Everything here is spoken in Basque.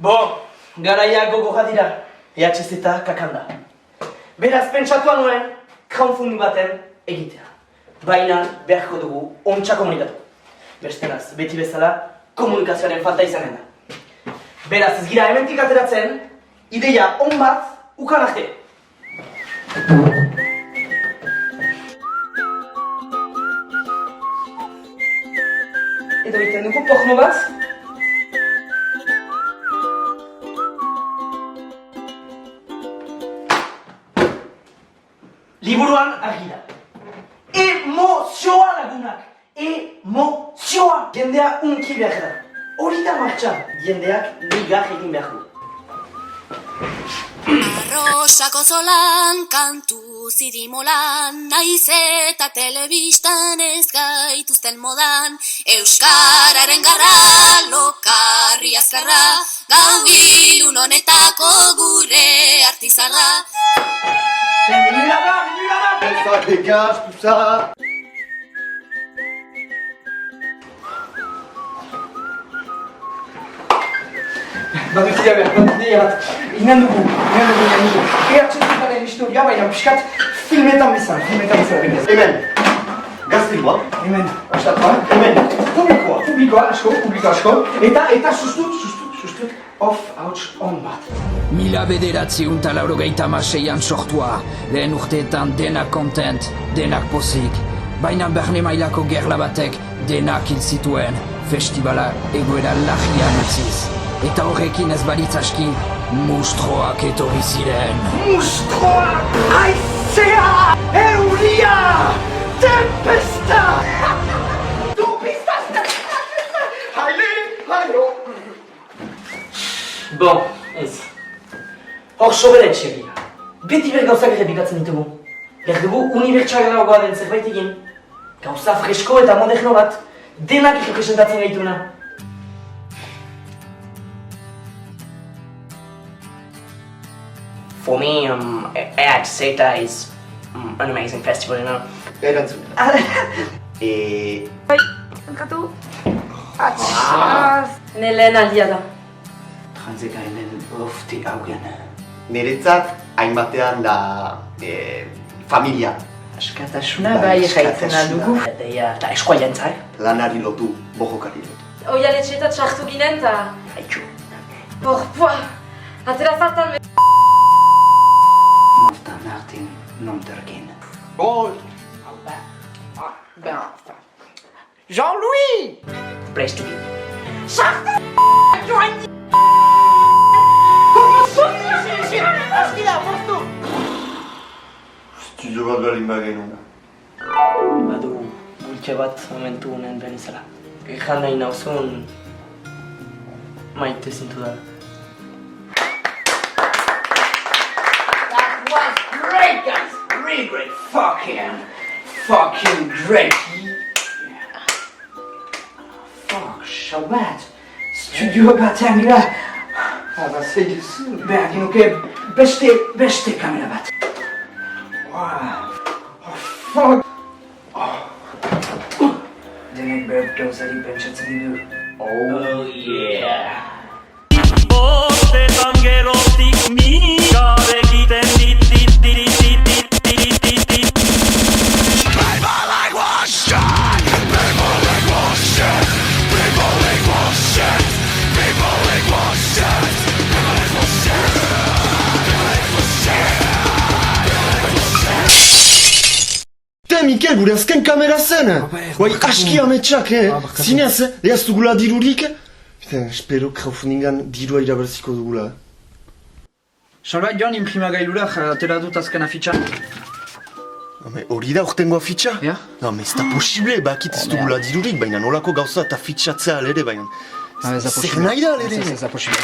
Garaia gogorra dira, EHZ eta kakanda. Beraz, pentsatua nuen, crowdfunding baten egitea. Baina beharko dugu ontsa komunikatu. Besteraz, beti bezala, komunikazioaren falta izanen da. Beraz, ez gira hementik ateratzen, ideia on bat ukan arte. Edo egiten dugu porno bat? Liburuan argi da. Emozioa lagunak! Emozioa! Jendea unki behar da. Hori da martxan. Jendeak ligar egin behar du. Arrosako zolan, kantu zirimolan, naiz eta telebistan ez gaituzten modan. Euskararen garra, lokarri azkarra, gau ilun honetako gure artizarra. Bienvenida! Ça dégage tout ça. Badutira bat, inen dugu. EHZaren historia, baina piskat filmetan bezala. Hemen, gaztelua. Hemen, ostatua. Hemen, publikoa asko. Eta sustut, off-outs on bat. Mila bederatziehun eta laurogeita hamaseian sortua, lehen urteetan denak kontent, denak pozik. Baina Berne mailako gerla batek denak hil zituen, festibala egoera lagian utziz. Eta horrekin ez balitz aski, mustroak etorri ziren. Mustroak! Haizea! Euria! Tempesta! Tu biztazte! Hailo! Bon, ez. Hor soberetxe gira. Beti ber gauzak errepikatzen ditugu. Berdugu unibertsalagoa den zerbait egin. Gauza fresko eta moderno bat, denak representatzen gaituna. For me, EHZ is an amazing festival, you know. Erantzun. Bai, enkatu. Nelen aldia da. Trantzekainen ofte haugen. Niretzat, hainbatean da familia. Askatasuna bai jaitzen aldugu. Eta eskualientzak. Lanari lotu, bojokari lotu. Oialetxeetat sartu ginen eta... Haitxu. Porpoa, atera zartan... Moftan hartin nonterkin. Bon! Jean-Louis! Place to be. Studio bat berdin bagenu. Badu bultxe bat momentu honen benizela. Ejan nahi nauzun maite zintu da. That was great, guys! Really great! Fucking great! Fuck, Shabat! Studio batean gira! Segizu! Behar ginuke beste kamera bat. Wow! Oh, fuck! Denek behar gauzari pentsatzen ditu. Oh yeah! Bostetan gerotik mika begiten dit. Mikel, gure azken kamera zen! Guai, aski ametsak, Zinez, ez dugula dirurik? Espero crowdfundingan dirua irabarziko dugula. Salbait joan imprimagailura atera dut azken afitxa. Hori da urtengo afitxa? Ja? Ez da posible, bakit ez dugula dirurik, baina nolako gauza eta afitxatzea alere, baina... Zer nahi da alere? Ez da posible.